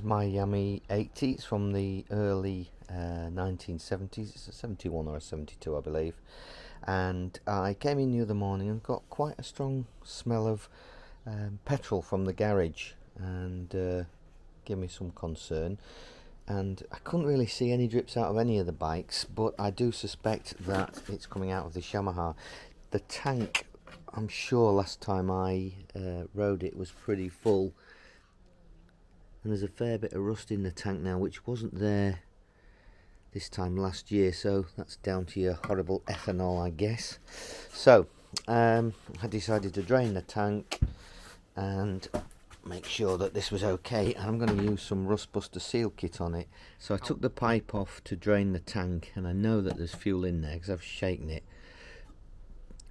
my Yamaha 80. It's from the early 1970s. It's a 71 or a 72, I believe. And I came in the other morning and got quite a strong smell of petrol from the garage, and gave me some concern. And I couldn't really see any drips out of any of the bikes, but I do suspect that it's coming out of the Yamaha. The tank, I'm sure last time I rode it, was pretty full, and there's a fair bit of rust in the tank now, which wasn't there this time last year, so that's down to your horrible ethanol, I guess. So I decided to drain the tank and make sure that this was okay, and I'm going to use some Rustbuster seal kit on it. So I took the pipe off to drain the tank, and I know that there's fuel in there because I've shaken it.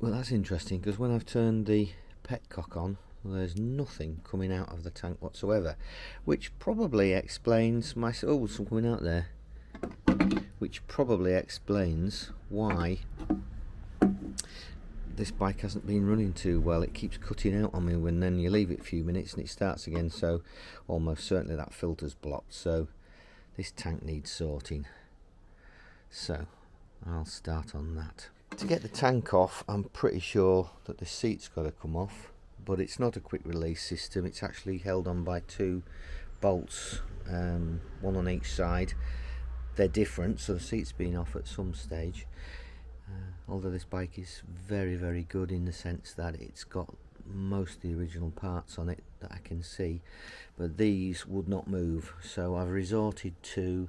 Well, that's interesting, because when I've turned the petcock on, there's nothing coming out of the tank whatsoever, which probably explains my... oh, some coming out there, which probably explains why this bike hasn't been running too well. It keeps cutting out on me when then you leave it a few minutes and it starts again, so almost certainly that filter's blocked. So this tank needs sorting, so I'll start on that. To get the tank off, I'm pretty sure that the seat's got to come off, but it's not a quick release system. It's actually held on by two bolts, one on each side. They're different, so the seat's been off at some stage. Although this bike is very, very good in the sense that it's got most of the original parts on it that I can see, but these would not move, so I've resorted to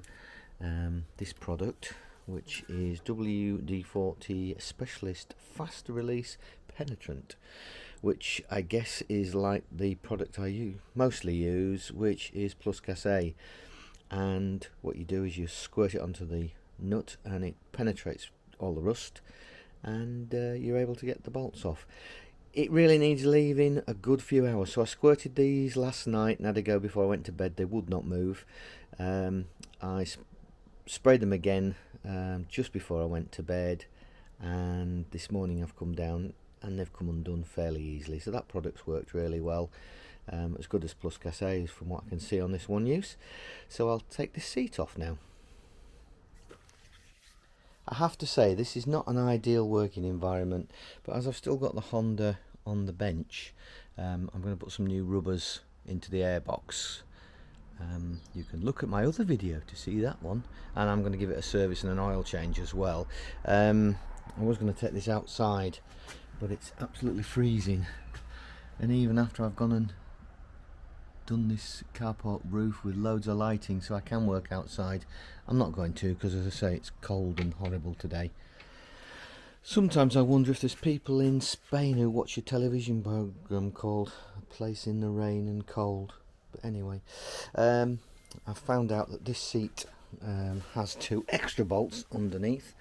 this product, which is WD-40 Specialist Fast Release Penetrant, which I guess is like the product I mostly use, which is Plus Gas A. And what you do is you squirt it onto the nut and it penetrates all the rust, and you're able to get the bolts off. It really needs leaving a good few hours, so I squirted these last night and had a go before I went to bed. They would not move. I sprayed them again just before I went to bed, and this morning I've come down and they've come undone fairly easily, so that product's worked really well. As good as Plus Gas A is from what I can see on this one use. So I'll take this seat off now. I have to say, this is not an ideal working environment, but as I've still got the Honda on the bench, I'm going to put some new rubbers into the airbox. You can look at my other video to see that one, and I'm going to give it a service and an oil change as well. I was going to take this outside, but it's absolutely freezing, and even after I've gone and done this carport roof with loads of lighting so I can work outside, I'm not going to, because as I say, it's cold and horrible today. Sometimes I wonder if there's people in Spain who watch a television program called A Place in the Rain and Cold. But anyway, I found out that this seat has two extra bolts underneath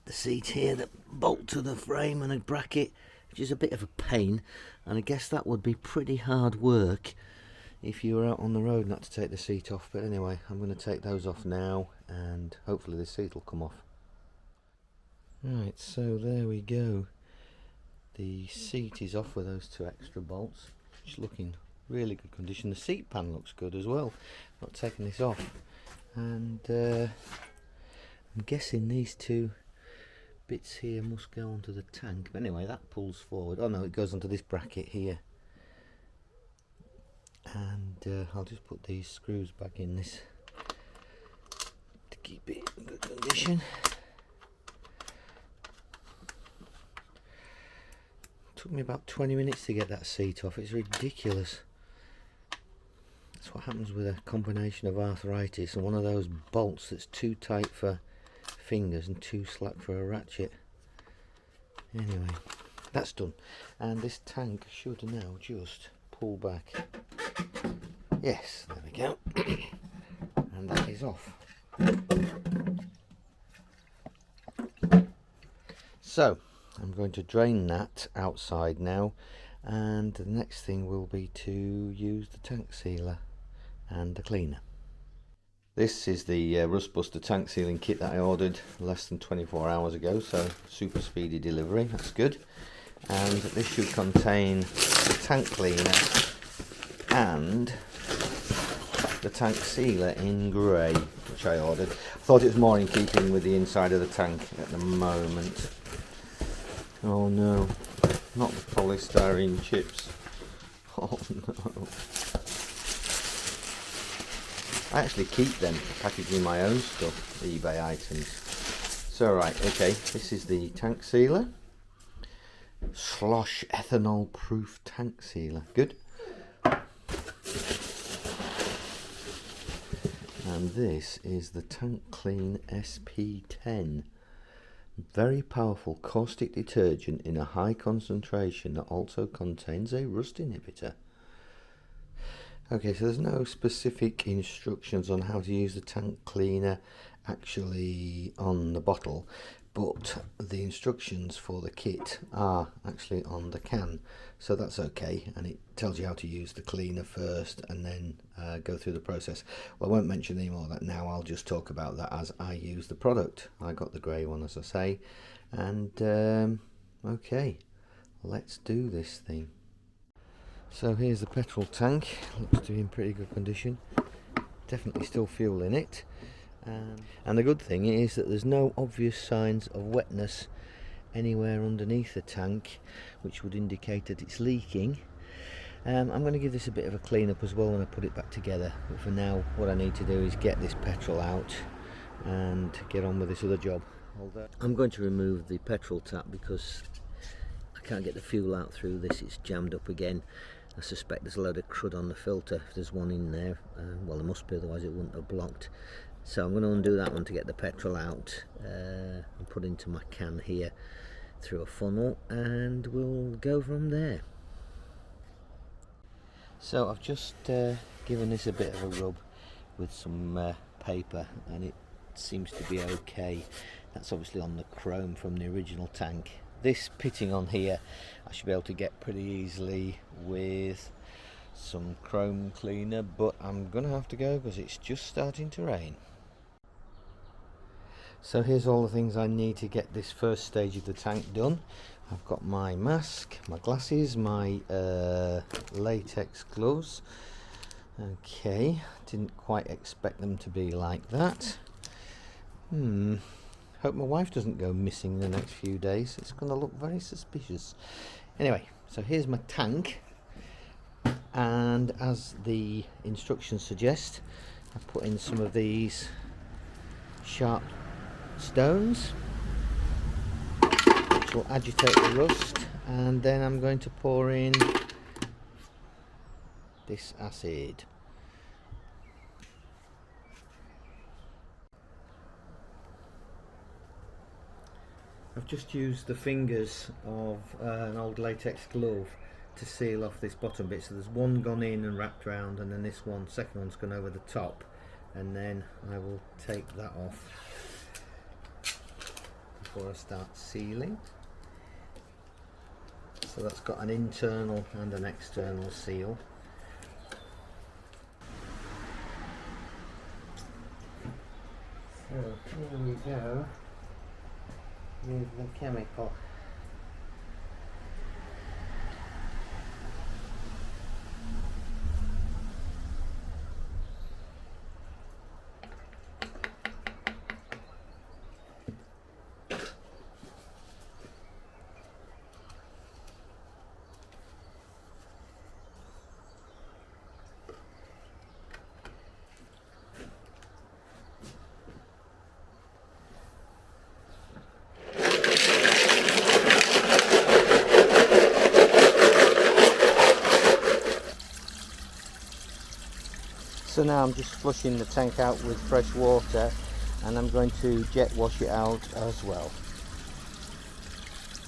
the seat here that bolt to the frame and a bracket, which is a bit of a pain, and I guess that would be pretty hard work if you were out on the road not to take the seat off. But anyway, I'm going to take those off now, and hopefully the seat will come off. Right, so there we go. The seat is off with those two extra bolts. It's looking really good condition. The seat pan looks good as well. Not taking this off, and I'm guessing these two bits here must go onto the tank. But anyway, that pulls forward. Oh no, it goes onto this bracket here. And I'll just put these screws back in this to keep it in good condition. Took me about 20 minutes to get that seat off. It's ridiculous. That's what happens with a combination of arthritis and one of those bolts that's too tight for fingers and too slack for a ratchet. Anyway, that's done, and this tank should now just pull back. Yes, there we go. And that is off. So I'm going to drain that outside now, and the next thing will be to use the tank sealer and the cleaner. This is the Rustbuster tank sealing kit that I ordered less than 24 hours ago, so super speedy delivery, that's good. And this should contain the tank cleaner and the tank sealer in grey, which I ordered. I thought it was more in keeping with the inside of the tank at the moment. Oh no, not the polystyrene chips. Oh no. I actually keep them packaging my own stuff, eBay items. So right, okay, this is the tank sealer. Slosh ethanol proof tank sealer. Good. And this is the Tank Clean SP10. Very powerful caustic detergent in a high concentration that also contains a rust inhibitor. Okay, so there's no specific instructions on how to use the tank cleaner actually on the bottle, but the instructions for the kit are actually on the can, so that's okay, and it tells you how to use the cleaner first and then go through the process. Well, I won't mention any more of that now. I'll just talk about that as I use the product. I got the grey one, as I say, and okay, let's do this thing. So here's the petrol tank. Looks to be in pretty good condition. Definitely still fuel in it. And the good thing is that there's no obvious signs of wetness anywhere underneath the tank, which would indicate that it's leaking. I'm going to give this a bit of a clean up as well when I put it back together. But for now, what I need to do is get this petrol out and get on with this other job. I'm going to remove the petrol tap because I can't get the fuel out through this. It's jammed up again. I suspect there's a load of crud on the filter if there's one in there. Well, there must be, otherwise it wouldn't have blocked. So I'm going to undo that one to get the petrol out and put into my can here through a funnel, and we'll go from there. So I've just given this a bit of a rub with some paper, and it seems to be okay. That's obviously on the chrome from the original tank. This pitting on here I should be able to get pretty easily with some chrome cleaner, but I'm gonna have to go because it's just starting to rain. So here's all the things I need to get this first stage of the tank done. I've got my mask, my glasses, my latex gloves. Okay, didn't quite expect them to be like that. Hope my wife doesn't go missing in the next few days. It's going to look very suspicious. Anyway, so here's my tank, and as the instructions suggest, I put in some of these sharp stones which will agitate the rust, and then I'm going to pour in this acid. I've just used the fingers of an old latex glove to seal off this bottom bit. So there's one gone in and wrapped around, and then this one, second one's gone over the top, and then I will take that off before I start sealing. So that's got an internal and an external seal. So here we go. With the chemical. So now I'm just flushing the tank out with fresh water, and I'm going to jet wash it out as well,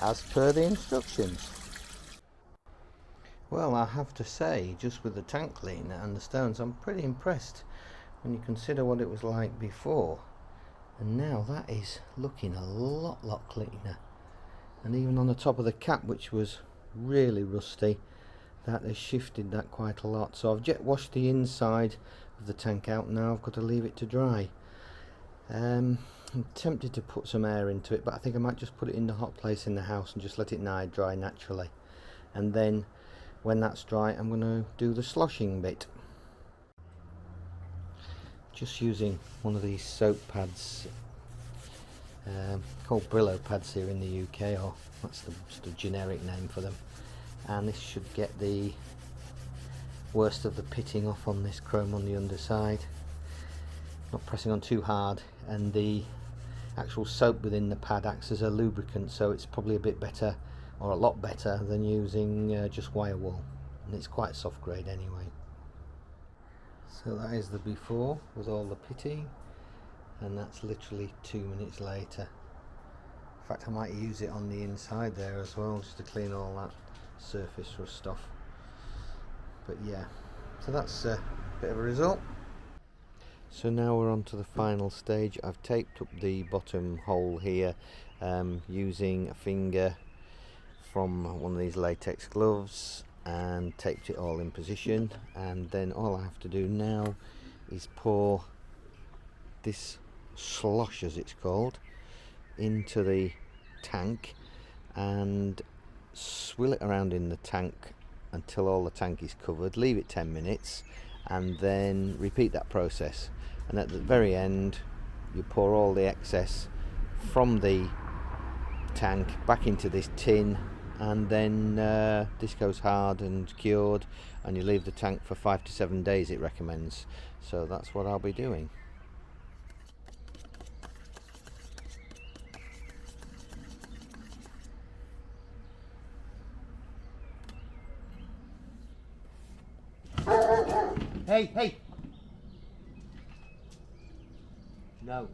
as per the instructions. Well, I have to say, just with the tank cleaner and the stones, I'm pretty impressed when you consider what it was like before. And now that is looking a lot cleaner. And even on the top of the cap, which was really rusty, that has shifted that quite a lot. So I've jet washed the inside of the tank out. Now I've got to leave it to dry. I'm tempted to put some air into it, but I think I might just put it in the hot place in the house and just let it dry naturally. And then when that's dry, I'm going to do the sloshing bit. just using one of these soap pads called Brillo pads here in the UK, or that's just a generic name for them, and this should get the worst of the pitting off on this chrome on the underside. Not pressing on too hard, and the actual soap within the pad acts as a lubricant, so it's probably a bit better, or a lot better, than using just wire wool, and it's quite soft grade anyway. So that is the before with all the pitting, and that's literally 2 minutes later. In fact, I might use it on the inside there as well, just to clean all that surface rust off. But yeah, so that's a bit of a result. So now we're on to the final stage. I've taped up the bottom hole here using a finger from one of these latex gloves, and taped it all in position, and then all I have to do now is pour this slosh, as it's called, into the tank and swill it around in the tank until all the tank is covered. Leave it 10 minutes and then repeat that process, and at the very end you pour all the excess from the tank back into this tin, and then this goes hard and cured, and you leave the tank for 5 to 7 days it recommends. So that's what I'll be doing. Hey, hey! No.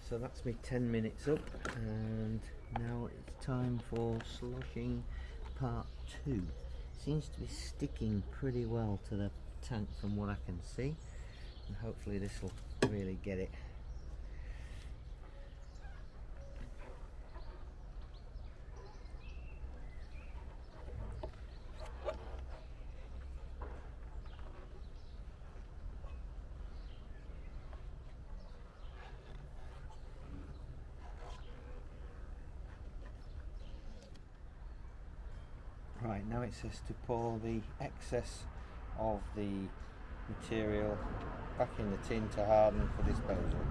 So that's me 10 minutes up, and now it's time for sloshing part 2. Seems to be sticking pretty well to the tank from what I can see, and hopefully this will really get it. Right, now it says to pour the excess of the material back in the tin to harden for disposal.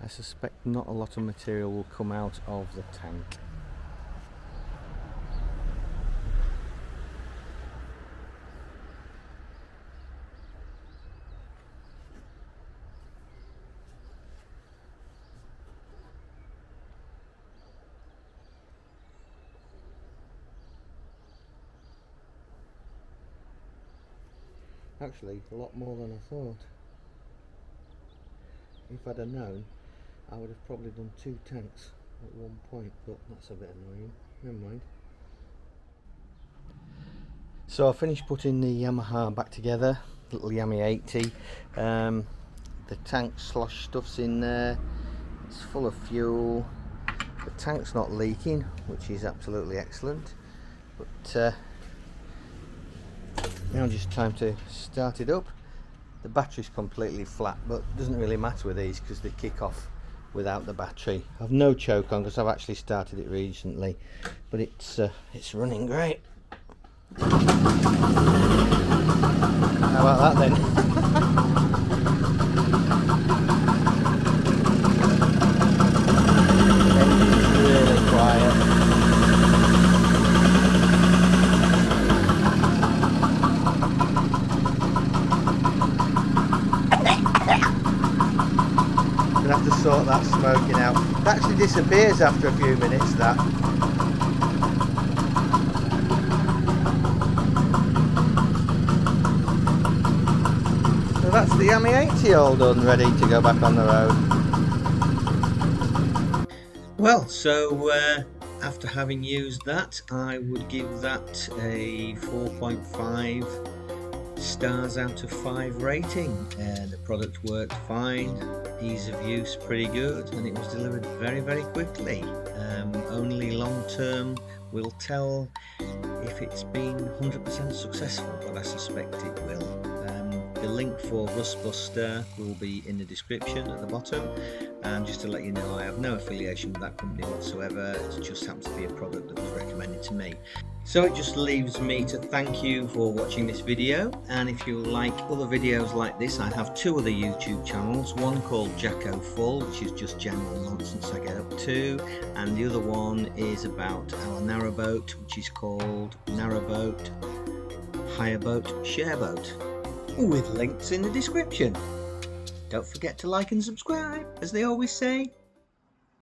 I suspect not a lot of material will come out of the tank. Actually, a lot more than I thought. If I'd have known, I would have probably done 2 tanks at one point, but that's a bit annoying. Never mind. So I finished putting the Yamaha back together, little Yamaha 80. The tank slosh stuff's in there. It's full of fuel. The tank's not leaking, which is absolutely excellent. But now just time to start it up. The battery's completely flat, but it doesn't really matter with these because they kick off without the battery. I've no choke on because I've actually started it recently, but it's running great. How about that then? It's really quiet. Have to sort that smoking out. It actually disappears after a few minutes, that. So that's the Yamaha 80 all done, ready to go back on the road. Well, so after having used that, I would give that a 4.5 stars out of 5 rating. The product worked fine, ease of use pretty good, and it was delivered very, very quickly. Only long term will tell if it's been 100% successful, but I suspect it will. The link for Rustbuster will be in the description at the bottom, and just to let you know, I have no affiliation with that company whatsoever. It just happens to be a product that was recommended to me. So it just leaves me to thank you for watching this video, and if you like other videos like this, I have 2 other YouTube channels, one called Jacko Fall, which is just general nonsense I get up to, and the other one is about our Narrowboat, which is called Narrowboat, Hireboat, Shareboat, with links in the description. Don't forget to like and subscribe, as they always say.